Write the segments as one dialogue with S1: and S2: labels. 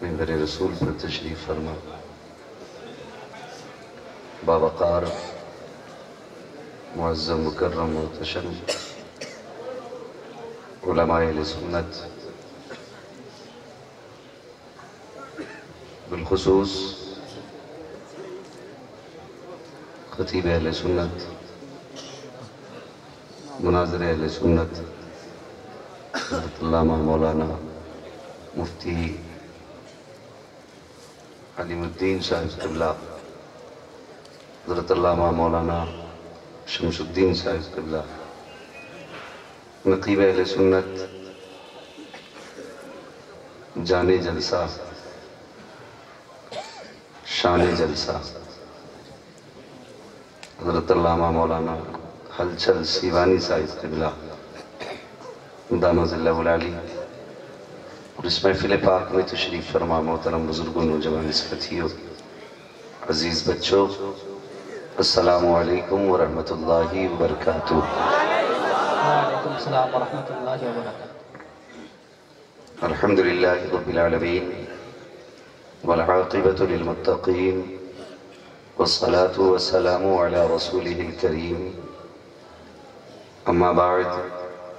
S1: منبر رسول پر تشریف فرما باوقار معظم مکرم محتشم علماء اہل سنت، بالخصوص خطیب اہل سنت، مناظر اہل سنت حضرت علامہ مولانا مفتی علیم الدین صاحب قبلہ، حضرت علامہ مولانا شمس الدین صاحب قبلہ، نقیب اہل سنت جان جلسہ شان جلسہ حضرت علامہ مولانا ہلچل سیوانی صاحب قبلہ دامت اللہ العالی، اور اس محفل پاک میں تشریف فرما محترم بزرگوں، نوجوان ساتھیوں، عزیز بچوں، السلام علیکم ورحمۃ اللہ وبرکاتہ۔
S2: وعلیکم السلام ورحمۃ اللہ وبرکاتہ۔
S1: الحمدللہ رب العالمین والعاقبۃ للمتقین والصلاة والسلام علی رسولہ الکریم، اما بعد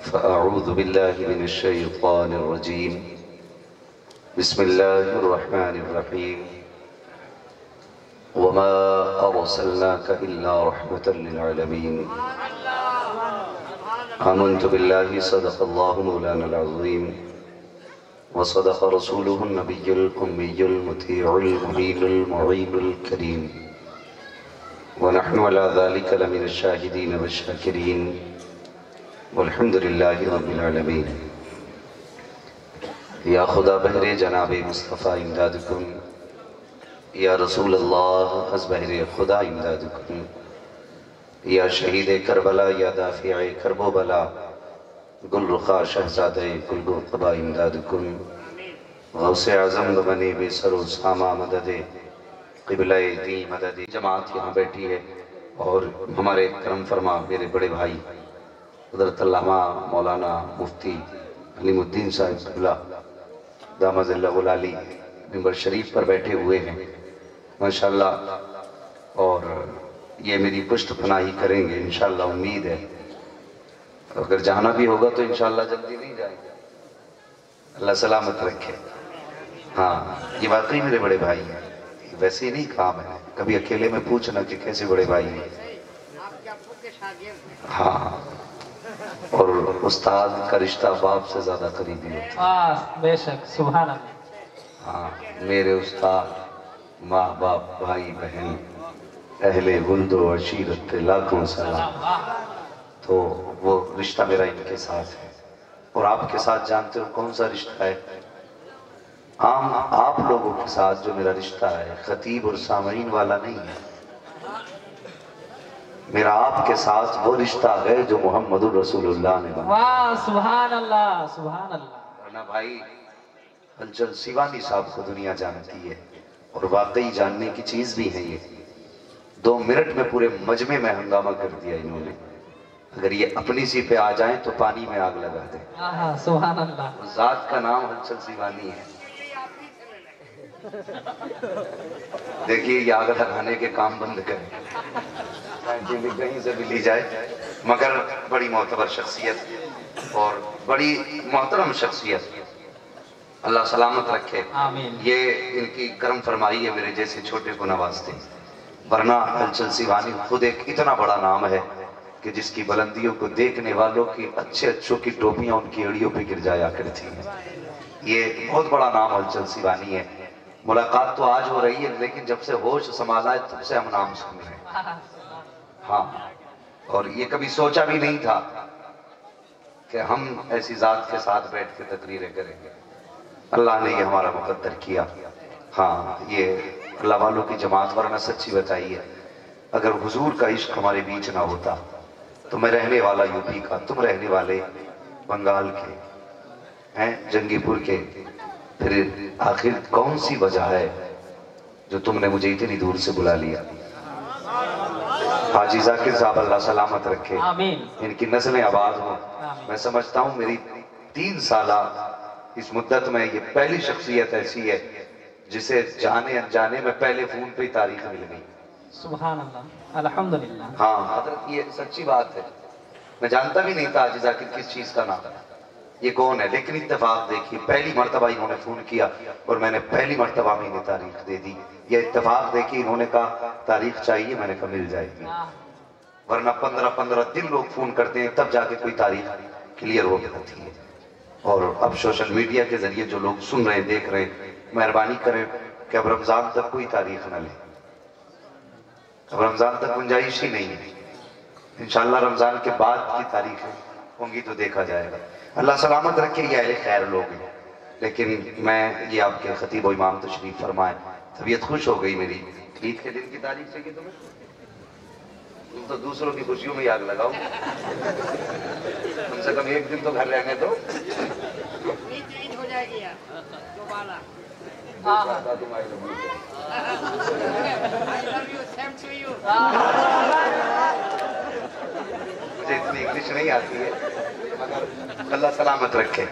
S1: فاعوذ باللہ من الشیطان الرجیم، بسم اللہ الرحمن الرحیم، وما ارسلناک الا رحمة للعالمین، آمنت باللہ صدق اللہ مولانا العظیم وصدق رسولہ النبی الأمی المطیع المبین المعین الکریم، ونحن على ذلك لمن الشاہدین والشاکرین، والحمدللہ رب العالمین۔ یا خدا بہر جناب مصطفیٰ امداد کن، یا رسول اللہ از بہر خدا امداد کن، یا شہید کربلا یا دافع کرب و بلا، گل رخا شہزادہ گلگو قبا امداد کن، غوث اعظم بمنی بے سر و سامہ مدد قبلہ دی مدد۔ جماعت یہاں بیٹھی ہے اور ہمارے کرم فرما میرے بڑے بھائی حضرت علامہ مولانا مفتی علیم الدین صاحب قبلہ دامت اللہ العالی منبر شریف پر بیٹھے ہوئے ہیں ماشاءاللہ، اور یہ میری پشت پناہی کریں گے انشاءاللہ، امید ہے۔ اگر جانا بھی ہوگا تو انشاءاللہ جلدی نہیں جائیں گے، اللہ سلامت رکھے۔ ہاں، یہ واقعی میرے بڑے بھائی ہیں، ویسے ہی نہیں کہا میں نے، کبھی اکیلے میں پوچھنا کہ کیسے بڑے بھائی ہیں۔ ہاں، اور استاد کا رشتہ باپ سے زیادہ قریبی ہوتا ہے۔
S2: بے شک، سبحان اللہ۔
S1: ہاں، میرے استاد، ماں باپ، بھائی بہن، اہل ولد و عشیرت پہ لاکھوں سلام۔ تو وہ رشتہ میرا ان کے ساتھ ہے، اور آپ کے ساتھ جانتے ہو کون سا رشتہ ہے؟ عام آپ لوگوں کے ساتھ جو میرا رشتہ ہے خطیب اور سامعین والا نہیں ہے، میرا آپ کے ساتھ وہ رشتہ ہے جو محمد الرسول اللہ نے بنایا۔
S2: واہ، سبحان اللہ، سبحان اللہ۔
S1: ورنہ بھائی ہلچل سیوانی صاحب کو دنیا جانتی ہے، اور واقعی جاننے کی چیز بھی ہے یہ۔ 2 منٹ میں پورے مجمع میں ہنگامہ کر دیا انہوں نے، اگر یہ اپنی سی پہ آ جائیں تو پانی میں آگ لگا دیں۔
S2: سبحان اللہ۔
S1: ذات کا نام ہلچل سیوانی ہے۔ دیکھیے یہ آگ لگانے کے کام بند کریں، کہیں سے بھی لی جائے، مگر بڑی معتبر شخصیت اور بڑی محترم شخصیت، اللہ سلامت رکھے۔
S2: آمین۔
S1: یہ ان کی کرم فرمائی ہے میرے جیسے چھوٹے کو نوازتے، ورنہ ہلچل سیوانی خود ایک اتنا بڑا نام ہے کہ جس کی بلندیوں کو دیکھنے والوں کی اچھوں کی ٹوپیاں ان کی اڑیوں پہ گر جایا کرتی ہیں۔ یہ بہت بڑا نام ہلچل سیوانی ہے۔ ملاقات تو آج ہو رہی ہے، لیکن جب سے ہوش سنبھالا ہے تب سے ہم نام سن رہے ہیں۔ ہاں، اور یہ کبھی سوچا بھی نہیں تھا کہ ہم ایسی ذات کے ساتھ بیٹھ کے تقریریں کریں گے، اللہ نے یہ ہمارا مقدر کیا۔ ہاں، یہ اللہ والوں کی جماعت، ورنہ سچی بتائیے اگر حضور کا عشق ہمارے بیچ نہ ہوتا تو میں رہنے والا یو پی کا، تم رہنے والے بنگال کے ہیں، جنگی پور کے، پھر آخر کون سی وجہ ہے جو تم نے مجھے اتنی دور سے بلا لیا؟ حاجی ذاکر صاحب اللہ سلامت رکھے،
S2: آمین۔
S1: ان کی نسلیں آباد ہوں۔ میں سمجھتا ہوں میری 3 سالہ اس مدت میں یہ پہلی شخصیت ایسی ہے جسے جانے انجانے میں پہلے فون پہ ہی تاریخ مل گئی.
S2: سبحان اللہ الحمدللہ.
S1: ہاں حضرت یہ سچی بات ہے. میں جانتا بھی نہیں تھا حاجی ذاکر کس چیز کا نام ہے، یہ کون ہے، لیکن اتفاق دیکھیے پہلی مرتبہ انہوں نے فون کیا اور میں نے پہلی مرتبہ میں انہیں تاریخ دے دی. یہ اتفاق دیکھی، انہوں نے کہا تاریخ چاہیے، میں نے کہا مل جائے گی. ورنہ 15 دن لوگ فون کرتے ہیں تب جا کے کوئی تاریخ کلیئر ہو جاتی ہے. اور اب سوشل میڈیا کے ذریعے جو لوگ سن رہے ہیں دیکھ رہے ہیں، مہربانی کریں کہ اب رمضان تک کوئی تاریخ نہ لیں. اب رمضان تک گنجائش ہی نہیں ہے. انشاءاللہ رمضان کے بعد کی تاریخیں ہوں گی تو دیکھا جائے گا. اللہ سلامت رکھے. یہ اہل خیر لوگ ہیں، لیکن میں یہ آپ کے خطیب و امام تشریف فرمائے، طبیعت خوش ہو گئی میری. عید کے دن کی تاریخ چاہیے تمہیں؟ تم تو دوسروں کی خوشیوں میں آگ لگاؤ. کم سے کم ایک دن تو گھر رہنے دو.
S3: عید ہو جائے گی دوبارہ.
S1: مجھے اتنی انگلش نہیں آتی ہے، مگر اللہ سلامت رکھے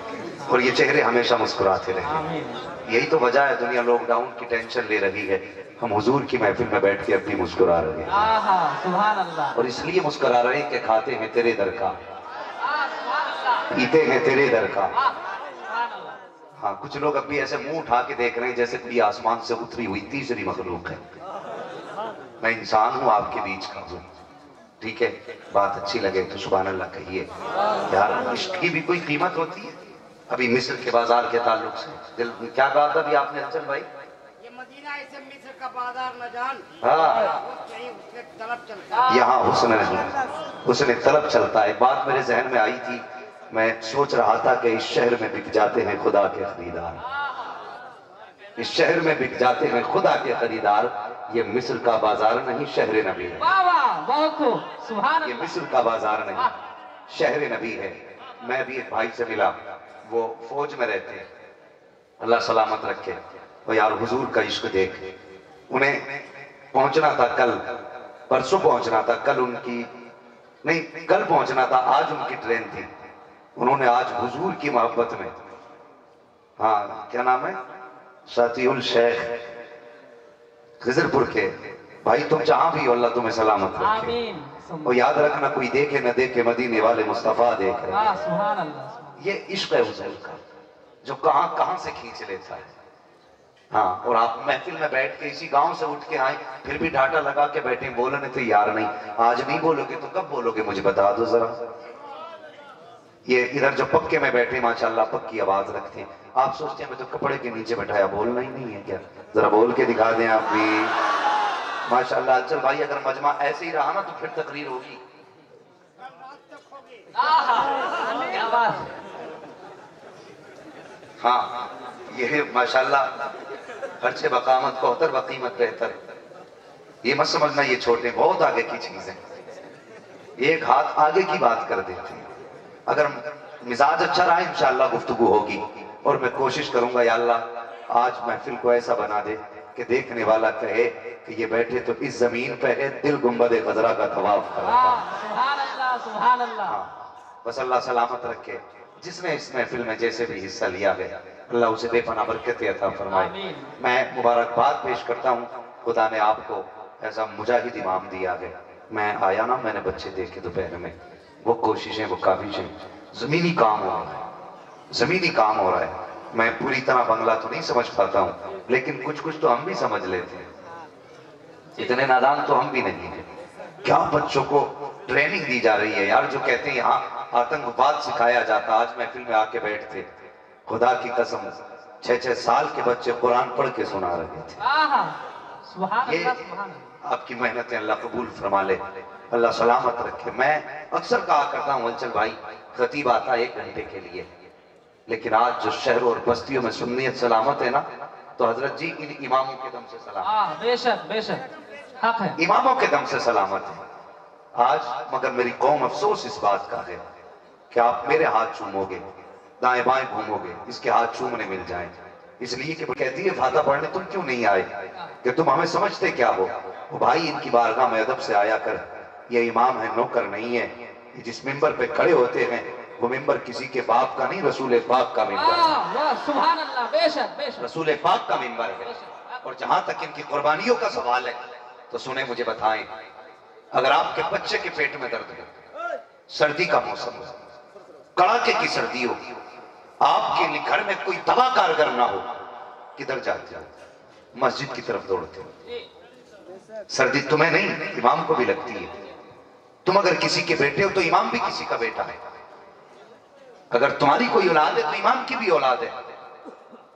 S1: اور یہ چہرے ہمیشہ مسکراتے رہیں. یہی تو وجہ ہے دنیا لاک ڈاؤن کی ٹینشن لے رہی ہے. ہم حضور کی محفل میں بیٹھ کے اب بھی مسکرا رہے ہیں.
S2: سبحان اللہ.
S1: اور اس لیے مسکرا رہے ہیں کہ کھاتے ہیں تیرے در کا، پیتے ہیں تیرے در کا. ہاں کچھ لوگ اب بھی ایسے منہ اٹھا کے دیکھ رہے ہیں جیسے کوئی آسمان سے اتری ہوئی تیسری مخلوق ہے. میں انسان ہوں، آپ کے بیچ کا ہوں. ٹھیک ہے، بات اچھی لگے تو سبحان اللہ کہیے. یار عشق کی بھی کوئی قیمت ہوتی ہے. ابھی مصر کے بازار کے تعلق سے دل کیا کہا تھا ابھی آپ نے حسن بھائی؟
S3: یہ مدینہ اسے مصر کا بازار نہ جان.
S1: ہاں
S3: کہیں اس میں طلب چلتا ہے.
S1: یہاں حسن نہیں، حسن طلب چلتا ہے. بات میرے ذہن میں آئی تھی، میں سوچ رہا تھا کہ اس شہر میں بک جاتے ہیں خدا کے خریدار. اس شہر میں بک جاتے ہیں خدا کے خریدار. یہ مصر کا بازار نہیں، شہر نبی ہے.
S2: بہت خوب. سبحان
S1: یہ
S2: اللہ.
S1: مصر کا بازار نہیں، شہر نبی ہے. میں بھی ایک بھائی سے ملا، وہ فوج میں رہتے ہیں، اللہ سلامت رکھے. اور یار حضور کا عشق دیکھ. انہیں پہنچنا تھا کل، پرسوں پہنچنا تھا، کل ان کی نہیں، کل پہنچنا تھا، آج ان کی ٹرین تھی. انہوں نے آج حضور کی محبت میں، ہاں کیا نام ہے، ساتھی الشیخ خضر پور کے بھائی، تم جہاں بھی ہو اللہ تمہیں سلامت رکھے.
S2: آمین.
S1: اور یاد رکھنا کوئی دیکھے نہ دیکھے، مدینے والے مصطفیٰ دیکھ رہے ہیں.
S2: سبحان اللہ.
S1: یہ عشق ہے حضور کا جو کہاں کہاں سے کھینچ لیتا ہے. ہاں اور آپ محفل میں بیٹھ کے اسی گاؤں سے اٹھ کے آئیں پھر بھی ڈھاٹا لگا کے بیٹھیں، بولنے تیار نہیں. آج نہیں بولو گے تو کب بولو گے مجھے بتا دو ذرا. یہ ادھر جو پکے میں بیٹھے ماشاءاللہ پکی آواز رکھتے ہیں. آپ سوچتے ہیں میں تو کپڑے کے نیچے بیٹھایا، بولنا ہی نہیں ہے کیا؟ ذرا بول کے دکھا دیں آپ بھی. ماشاءاللہ اچھا بھائی اگر مجمع ایسے ہی رہا نا تو پھر تقریر ہوگی.
S2: کیا بات.
S1: ہاں یہ ماشاءاللہ خرچ بقامت کوہتر بقیمت بہتر. یہ مت سمجھنا یہ چھوٹے، بہت آگے کی چیز ہے. ایک ہاتھ آگے کی بات کر دیتے ہیں. اگر مزاج اچھا رہا انشاءاللہ گفتگو ہوگی. اور میں کوشش کروں گا یا اللہ آج محفل کو ایسا بنا دے کہ دیکھنے والا کہے کہ یہ بیٹھے تو اس زمین پہ ہے، دل گنبد خضرا کا طواف کر رہا ہے.
S2: سبحان اللہ. سبحان اللہ.
S1: بس اللہ سلامت رکھے. جس نے اس محفل میں جیسے بھی حصہ لیا ہے اللہ اسے بے پناہ برکت عطا فرمائے. میں مبارکباد پیش کرتا ہوں، خدا نے آپ کو ایسا مجاہد امام دیا ہے. میں آیا نا، میں نے بچے دیکھے دوپہر میں، وہ کوششیں وہ کاوشیں، زمینی کام ہو رہا ہے، زمینی کام ہو رہا ہے. میں پوری طرح بنگلہ تو نہیں سمجھ پاتا ہوں لیکن کچھ تو ہم بھی سمجھ لیتے ہیں. اتنے نادان تو ہم بھی نہیں ہیں. کیا بچوں کو ٹریننگ دی جا رہی ہے یار. جو کہتے ہیں یہاں آتنکواد سکھایا جاتا، آج محفل میں آ کے بیٹھتے، خدا کی قسم 6 سال کے بچے قرآن پڑھ کے سنا رہے تھے.
S2: سبحان
S1: یہ
S2: اللہ. سبحان اللہ.
S1: آپ کی محنتیں اللہ قبول فرما لے، اللہ سلامت رکھے. میں اکثر کہا کرتا ہوں انچل بھائی خطیب آتا 1 گھنٹے کے لیے، لیکن آج جو شہروں اور بستیوں میں سنیت سلامت ہے نا، تو حضرت جی ان اماموں کے دم سے سلامت.
S2: بے شک بے شک حق ہے.
S1: اماموں کے دم سے سلامت ہے آج. مگر میری قوم افسوس اس بات کا ہے کہ آپ میرے ہاتھ چومو گے، دائیں بائیں گھومو گے، اس کے ہاتھ چومنے مل جائیں. اس لیے کہ وہ کہتی ہے فاتحہ پڑھنے تم کیوں نہیں آئے، کہ تم ہمیں سمجھتے کیا ہو. وہ بھائی ان کی بارگاہ میں ادب سے آیا کر. یہ امام ہے، نوکر نہیں ہے. یہ جس منبر پہ کھڑے ہوتے ہیں وہ ممبر کسی کے باپ کا نہیں، رسول پاک کا ممبر ہے،
S2: واہ سبحان اللہ، بے شک بے شک،
S1: رسول پاک کا ممبر ہے۔ اور جہاں تک ان کی قربانیوں کا سوال ہے تو سنیں، مجھے بتائیں، اگر آپ کے بچے کے پیٹ میں درد ہے، سردی کا موسم ہو، کڑاکے کی سردی ہو، آپ کے گھر میں کوئی دوا کارگر نہ ہو، کدھر جاتے ہیں؟ مسجد کی طرف دوڑتے ہو۔ سردی تمہیں نہیں، امام کو بھی لگتی ہے۔ تم اگر کسی کے بیٹے ہو تو امام بھی کسی کا بیٹا ہے، اگر تمہاری کوئی اولاد ہے تو امام کی بھی اولاد ہے۔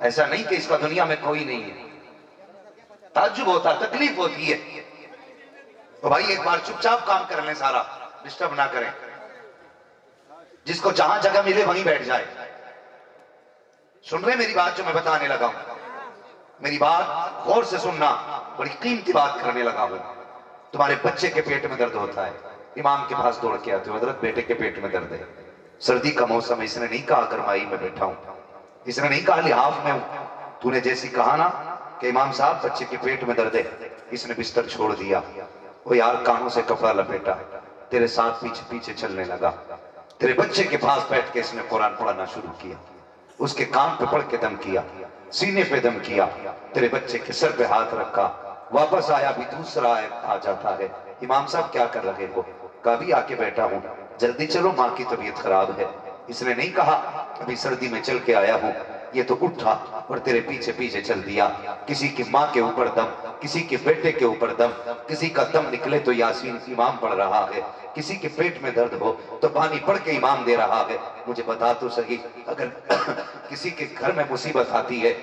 S1: ایسا نہیں کہ اس کا دنیا میں کوئی نہیں ہے۔ تعجب ہوتا، تکلیف ہوتی ہے تو بھائی ایک بار چپ چاپ کام کر لیں، سارا ڈسٹرب نہ کریں، جس کو جہاں جگہ ملے وہیں بیٹھ جائے۔ سن رہے میری بات جو میں بتانے لگا ہوں؟ میری بات غور سے سننا، بڑی قیمتی بات کرنے لگا ہوں۔ تمہارے بچے کے پیٹ میں درد ہوتا ہے، امام کے پاس دوڑ کے آتے ہو، حضرت بیٹے کے پیٹ میں درد ہے، سردی کا موسم ہے، اس نے نہیں کہا گرمائی میں بیٹھا ہوں، اس نے نہیں کہا لحاف میں ہوں، تو نے جیسی کہا نا کہ امام صاحب بچے کے پیٹ میں درد ہے، اس نے بستر چھوڑ دیا، وہ یار کانوں سے کپڑا لپیٹا، تیرے ساتھ پیچھے پیچھے چلنے لگا، تیرے بچے کے پاس بیٹھ کے اس نے قرآن پڑھنا شروع کیا، اس کے کان پہ پڑھ کے دم کیا، سینے پہ دم کیا، تیرے بچے کے سر پہ ہاتھ رکھا، واپس آیا بھی دوسرا آ جاتا ہے، امام صاحب کیا کر رہے ہو؟ کہا بھی آ کے بیٹھا ہوں، جلدی چلو ماں کی طبیعت خراب ہے۔ اس نے نہیں کہا ابھی سردی میں چل کے آیا ہوں، یہ تو اٹھا اور تیرے پیچھے پیچھے چل دیا۔ کسی کی ماں کے اوپر دم، کسی کے بیٹے کے اوپر دم، کسی کا دم نکلے تو یاسین امام پڑھ رہا ہے، کسی کے پیٹ میں درد ہو تو پانی پڑھ کے امام دے رہا ہے۔ مجھے بتا تو صحیح، اگر کسی کے گھر میں مصیبت آتی ہے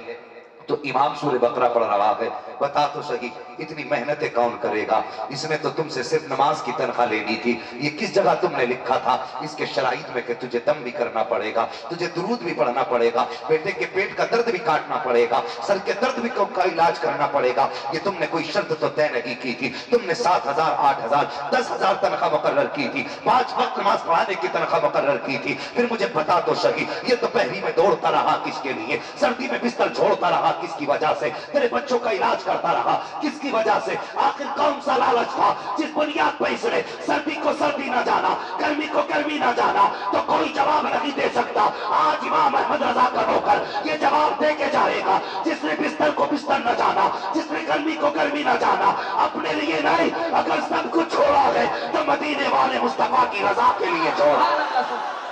S1: تو امام سورہ بقرہ پڑھ رہا ہے، بتا تو صحیح اتنی محنتیں کون کرے گا؟ اس نے تو تم سے صرف نماز کی تنخواہ لینی تھی، یہ کس جگہ تم نے لکھا تھا اس کے شرائط میں کہ تجھے دم بھی کرنا پڑے گا، تجھے درود بھی پڑھنا پڑے گا، بیٹے کے پیٹ کا درد بھی کاٹنا پڑے گا، سر کے درد بھی کا علاج کرنا پڑے گا۔ یہ تم نے کوئی شرط تو طے نہیں کی تھی، تم نے 7,000 8,000 10,000 تنخواہ مقرر کی تھی، 5 وقت نماز پڑھانے کی تنخواہ مقرر کی تھی۔ پھر مجھے بتا تو صحیح، یہ تو پہلی میں دوڑتا رہا کس کے لیے، سردی میں بستر چھوڑتا رہا کس کی وجہ سے، تیرے بچوں کا علاج کرتا رہا کس کی وجہ سے؟ آخر کون سا لالچ تھا جس بنیاد پر اس نے سردی کو سردی نہ جانا، گرمی کو گرمی نہ جانا؟ تو کوئی جواب نہیں دے سکتا۔ آج امام احمد رضا کا نوکر یہ جواب دے کے جائے گا، جس نے بستر کو بستر نہ جانا، جس نے گرمی کو گرمی نہ جانا، اپنے لیے نہیں، اگر سب کچھ چھوڑا ہے تو مدینے والے مصطفیٰ کی رضا کے لیے چھوڑا۔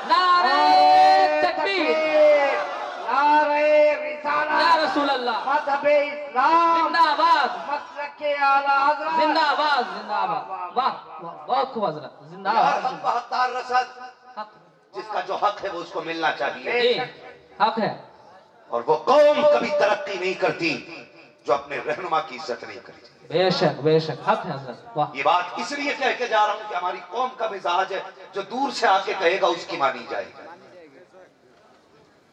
S2: نعرہ تکبیر،
S3: نعرہ رسالہ،
S2: یا رسول اللہ،
S3: مذہب اسلام،
S2: زندہ آباد،
S3: مسلک اعلیٰ حضرت،
S2: زندہ آباد، زندہ آباد، واہ واہ، بہت خوب حضرت، زندہ آباد،
S1: حقدار رسد،
S2: حق
S1: جس کا جو حق ہے وہ اس کو ملنا چاہیے،
S2: جی، حق ہے،
S1: اور وہ قوم کبھی ترقی نہیں کرتی جو اپنے رہنما کی عزت نہیں کرتی۔
S2: بے شک بے شک، حق ہے حضرت، واہ،
S1: یہ بات اس لیے کہہ کے جا رہا ہوں کہ ہماری قوم کا مزاج ہے جو دور سے آ کے کہے گا اس کی مانی جائے گی۔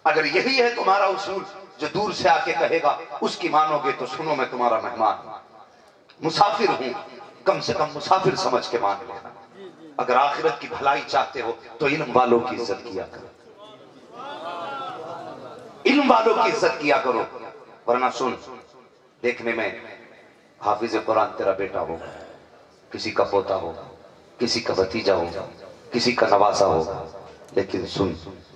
S1: اگر یہی ہے تمہارا اصول، جو دور سے آ کے کہے گا اس کی مانو گے تو سنو میں تمہارا مہمان ہوں، مسافر ہوں، کم سے کم مسافر سمجھ کے مان لینا۔ اگر آخرت کی بھلائی چاہتے ہو تو علم والوں کی عزت کیا کرو، علم والوں کی عزت کیا کرو، ورنہ سن، دیکھنے میں حافظ قرآن تیرا بیٹا ہوگا، کسی کا پوتا ہوگا، کسی کا بھتیجا ہوگا، کسی کا نواسا ہوگا، لیکن سن،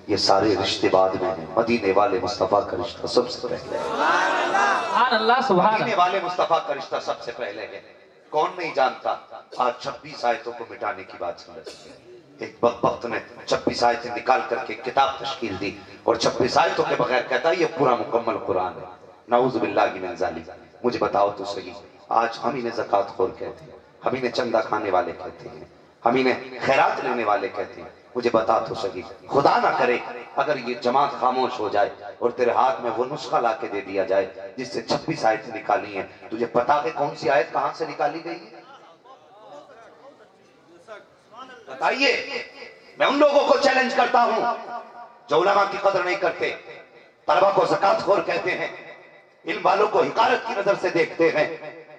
S1: یہ سارے رشتے بعد میں ہیں، مدینے والے مصطفیٰ کا رشتہ سب سے پہلے ہے،
S2: سبحان اللہ سبحان
S1: مدینے
S2: اللہ،
S1: والے مصطفیٰ کا رشتہ سب سے پہلے ہے۔ کون نہیں جانتا؟ آج 26 آیتوں کو مٹانے کی بات چل رہی ہے، ایک بدبخت نے 26 آیتیں نکال کر کے کتاب تشکیل دی اور 26 آیتوں کے بغیر کہتا ہے یہ پورا مکمل قرآن ہے۔ نعوذ باللہ من ذالک۔ مجھے بتاؤ تو صحیح، آج ہم انہیں زکوٰۃ خور کہتے ہیں، ہم انہیں چندہ کھانے والے کہتے ہیں، ہم انہیں خیرات لینے والے کہتے ہیں۔ مجھے بتا تو صحیح، خدا نہ کرے اگر یہ جماعت خاموش ہو جائے اور تیرے ہاتھ میں وہ نسخہ لا کے دے دیا جائے جس سے 26 آیتیں نکالی ہیں، تجھے پتا ہے کون سی آیت کہاں سے نکالی گئی ہے؟ بتائیے۔ میں ان لوگوں کو چیلنج کرتا ہوں جو علماء کی قدر نہیں کرتے، طلبہ کو زکوٰۃ خور کہتے ہیں، علم والوں کو حقارت کی نظر سے دیکھتے ہیں۔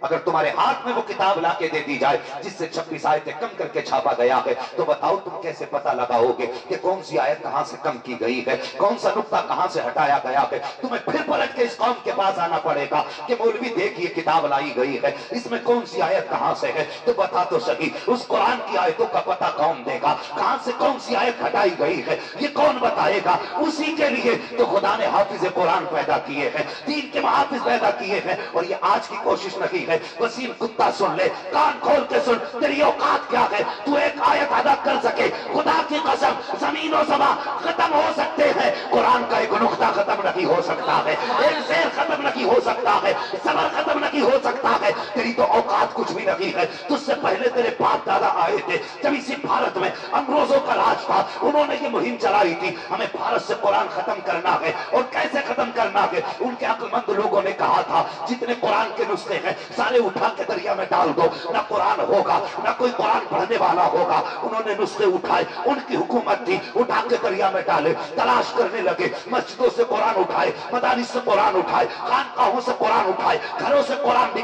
S1: اگر تمہارے ہاتھ میں وہ کتاب لا کے دے دی جائے جس سے 26 آیتیں کم کر کے چھاپا گیا ہے تو بتاؤ تم کیسے پتہ لگاؤ گے کہ کون سی آیت کہاں سے کم کی گئی ہے، کون سا نقطہ کہاں سے ہٹایا گیا ہے؟ تمہیں پھر پلٹ کے اس قوم کے پاس آنا پڑے گا کہ مولوی دیکھیے کتاب لائی گئی ہے، اس میں کون سی آیت کہاں سے ہے، تو بتا تو صحیح اس قرآن کی آیتوں کا پتہ کون دے گا؟ کہاں سے کون سی آیت ہٹائی گئی ہے یہ کون بتائے گا؟ اسی کے لیے تو خدا نے حافظ قرآن پیدا کیے ہیں، دین کے محافظ پیدا کیے ہیں، اور یہ آج کی کوشش نہیں ہے وسیم کتا سن لے، کان کھول کے سن، تیری اوقات کیا ہے تو ایک آیت ادا کر سکے؟ خدا کی قسم زمین و زمان ختم ہو سکتے ہیں، قرآن کا ایک نقطہ ختم نہیں ہو سکتا ہے، ایک زیر ختم نہیں ہو سکتا ہے، صبر ختم نہیں ہو سکتا ہے، تیری تو اوقات کچھ بھی نہیں ہے۔ تجھ سے پہلے تیرے باپ دادا آئے تھے جب اسی بھارت میں انگریزوں کا راج تھا، انہوں نے یہ مہم چلائی تھی ہمیں بھارت سے قرآن ختم کرنا ہے، اور کیسے ختم کرنا ہے؟ ان کے عقل مند لوگوں نے کہا تھا جتنے قرآن کے نسخے ہیں سارے اٹھا کے دریا میں ڈال دو، نہ قرآن ہوگا نہ کوئی قرآن پڑھنے والا ہوگا۔ انہوں نے نسخے اٹھائے، ان کی حکومت تھی، اٹھا کے دریا میں ڈالے، تلاش کرنے لگے، مسجدوں سے قرآن اٹھائے، مدارس سے قرآن اٹھائے، خانقاہوں سے قرآن اٹھائے، گھروں سے قرآن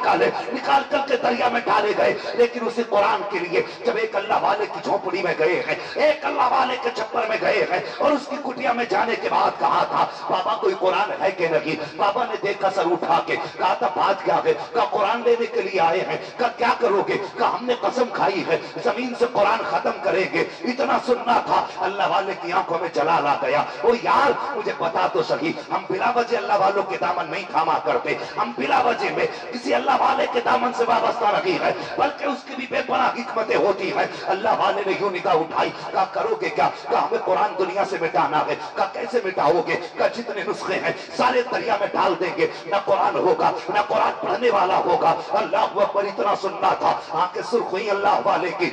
S1: نکال کر کے دریا میں ڈالے گئے، لیکن اسی قرآن کے لیے جب ایک اللہ والے کی جھونپڑی میں گئے ہیں، ایک اللہ والے کے چھپر میں گئے ہیں، اور اس کی کٹیا میں جانے کے بعد کہا تھا بابا کوئی قرآن ہے کہ نہیں؟ بابا نے دیکھا سر اٹھا کے، کہا تھا بات کیا ہے؟ کہا قرآن لینے کے لیے آئے ہیں۔ کہا کیا کرو گے؟ کہا ہم نے قسم کھائی ہے زمین سے قرآن ختم کریں گے۔ اتنا سننا تھا اللہ والے کی آنکھوں میں جلال آ گیا، او یار مجھے بتا تو صحیح، ہم بلا وجہ اللہ والوں کے دامن نہیں تھاما کرتے، ہم بلا وجہ میں کسی اللہ والے کے دامن سے وابستہ نہیں ہے، بلکہ اس کی بھی بے پناہ حکمتیں ہوتی ہیں۔ اللہ والے نے یوں نگاہ اٹھائی، کہا کرو گے کیا؟ کہا ہمیں قرآن دنیا سے مٹانا ہے۔ کہا کیسے مٹاؤ گے؟ کہا جتنے نسخے ہیں سارے دریا میں ڈال دیں گے، نہ قرآن ہوگا نہ قرآن پڑھنے والا ہوگا۔ اللہ اکبر، اتنا سننا تھا، آنکھیں سرخ ہوئی اللہ والے کی،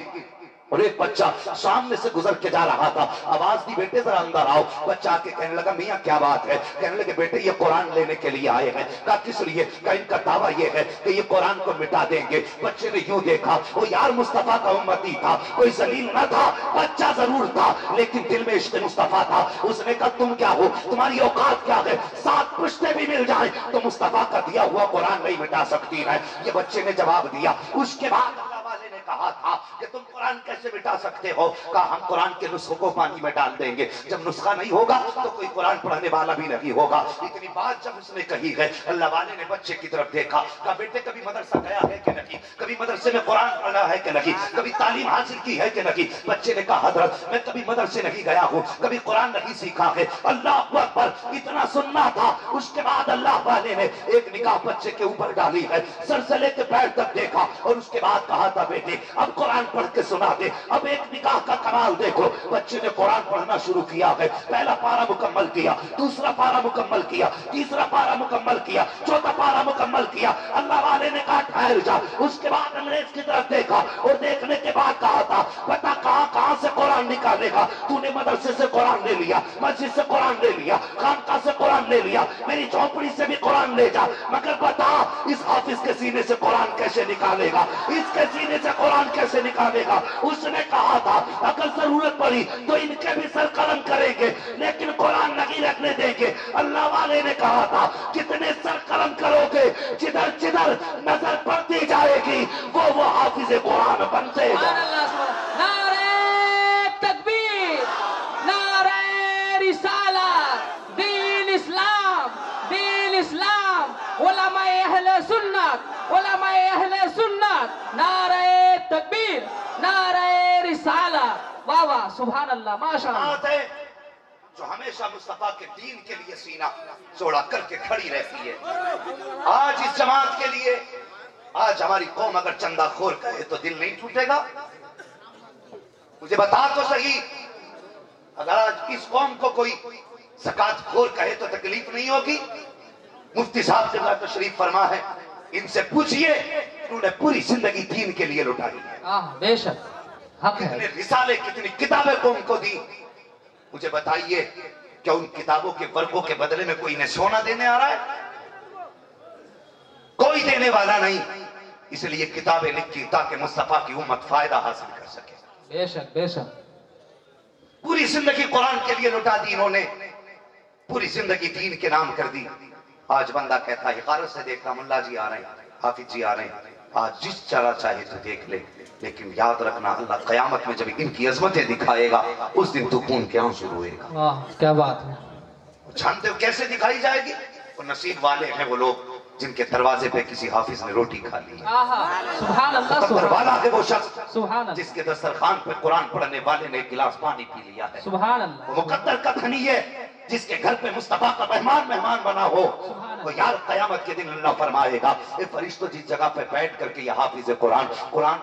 S1: اور ایک بچہ سامنے سے گزر کے جا رہا تھا، آواز دی بیٹے ذرا اندر آؤ۔ بچہ آ کے کہنے لگا میاں کیا بات ہے؟ کہنے لگے بیٹے یہ قرآن لینے کے لیے آئے ہیں۔ کہا کس لیے؟ کہا ان کا دعویٰ یہ ہے کہ یہ قرآن کو مٹا دیں گے۔ بچے نے یوں دیکھا، وہ یار مصطفیٰ کا امتی تھا، کوئی ذلیل نہ تھا، بچہ ضرور تھا لیکن دل میں عشق مصطفیٰ تھا۔ اس نے کہا تم کیا ہو؟ تمہاری اوقات کیا ہے؟ 7 پشتے بھی مل جائیں تو مصطفیٰ کا دیا ہوا قرآن نہیں مٹا سکتی ہے۔ یہ بچے نے جواب دیا۔ اس کے بعد اللہ والے نے کہا تھا کہ تم قرآن کیسے مٹا سکتے ہو؟ کہا ہم قرآن کے نسخوں کو پانی میں ڈال دیں گے، جب نسخہ نہیں ہوگا تو کوئی قرآن پڑھنے والا بھی نہیں ہوگا۔ اتنی بات جب اس نے کہی ہے، اللہ والے نے بچے کی طرف دیکھا، کہا بیٹے کبھی مدرسہ گیا ہے کہ نہیں؟ کبھی مدرسے میں قرآن پڑھا ہے کہ نہیں؟ کبھی تعلیم حاصل کی ہے کہ نہیں؟ بچے نے کہا حضرت میں کبھی مدرسے نہیں گیا ہوں، کبھی قرآن نہیں سیکھا ہے۔ اللہ اکبر، اتنا سننا تھا۔ اس کے بعد اللہ والے نے ایک نگاہ بچے کے اوپر ڈالی ہے، سر سے لے کے پیر تک دیکھا، اور اس کے بعد کہا تھا بیٹے اب قرآن پڑھ کے سنا دے۔ اب ایک نگاہ کا کمال دیکھو، بچے نے قرآن پڑھنا شروع کیا ہے، پہلا پارہ مکمل کیا، دوسرا پارہ مکمل کیا، تیسرا پارہ مکمل کیا، چوتھا پارہ مکمل کیا۔ اللہ والے نے کہا ٹھہر جا۔ اس کے بعد انگریز کی طرف دیکھا، اور دیکھنے کے بعد کہا تھا بتا کہاں سے قرآن نکالے گا؟ تو نے مدرسے سے قرآن لے لیا، مسجد سے قرآن لے لیا، خانقاہ سے قرآن لے لیا، میری جھونپڑی سے بھی قرآن لے جا، مگر بتا اس حافظ کے سینے سے قرآن کیسے نکالے گا؟ اس کے سینے سے قرآن کیسے نکالے گا؟ اس نے کہا تھا اگر ضرورت پڑی تو ان کے بھی سر قلم کریں گے لیکن قرآن نہیں رکھنے دیں گے۔ اللہ والے نے کہا تھا کتنے سر قلم کرو گے، جدھر جدھر نظر پڑتی جائے گی وہ حافظ قرآن بنتے گا۔
S2: نعرہ تکبیر، نعرہ رسالت، دین اسلام، دین اسلام، علماء اہل سنت، علماء اہل سنت، نعرہ تکبیر، نعرہ رسالت۔ واہ واہ، سبحان اللہ، ماشاءاللہ۔
S1: جو ہمیشہ مصطفیٰ کے دین کے لیے سینہ چوڑا کر کے کھڑی رہتی ہے، آج اس جماعت کے لیے، آج ہماری قوم اگر چندہ خور کہے تو دل نہیں ٹوٹے گا؟ مجھے بتا تو صحیح، اگر آج اس قوم کو کوئی زکات خور کہے تو تکلیف نہیں ہوگی؟ مفتی صاحب سے اللہ تشریف فرما ہے، ان سے پوچھئے انہوں نے پوری زندگی دین کے لیے لٹائی ہے،
S2: بے شک حق ہے۔
S1: کتنے رسالے کتنی کتابیں قوم کو دی۔ مجھے بتائیے کیا ان کتابوں کے ورقوں کے بدلے میں کوئی انہیں سونا دینے آ رہا ہے؟ کوئی دینے والا نہیں، اس لیے کتابیں لکھی تاکہ مصطفیٰ کی امت فائدہ حاصل کر سکے۔
S2: بے شک بے شک،
S1: پوری زندگی قرآن کے لیے لٹا دی انہوں نے، پوری زندگی دین کے نام کر دی۔ آج بندہ کہتا ہے حقارت سے دیکھتا ملا جی آ رہے ہیں، حافظ جی آ رہے ہیں، آج جس طرح چاہے تو دیکھ لے، لیکن یاد رکھنا اللہ قیامت میں جب ان کی عظمتیں دکھائے گا اس دن تو خون کے آنسو روئے گا۔
S2: واہ کیا بات ہے۔
S1: جانتے ہو کیسے دکھائی جائے گی؟ وہ نصیب والے ہیں وہ لوگ جن کے دروازے پہ کسی حافظ نے روٹی کھا لی ہے،
S2: آہا سبحان اللہ
S1: قبر
S2: سبحان
S1: والا ہے وہ شخص
S2: سبحان اللہ
S1: جس کے دسترخوان پہ قرآن پڑھنے والے نے ایک گلاس پانی پی لیا ہے،
S2: سبحان اللہ
S1: وہ مقدر کا دھنی ہے جس کے گھر پہ مصطفیٰ کا مہمان بنا ہو۔ وہ یار قیامت کے دن اللہ فرمائے گا اے فرشتوں جس جگہ پہ بیٹھ کر کے یہ حافظ قرآن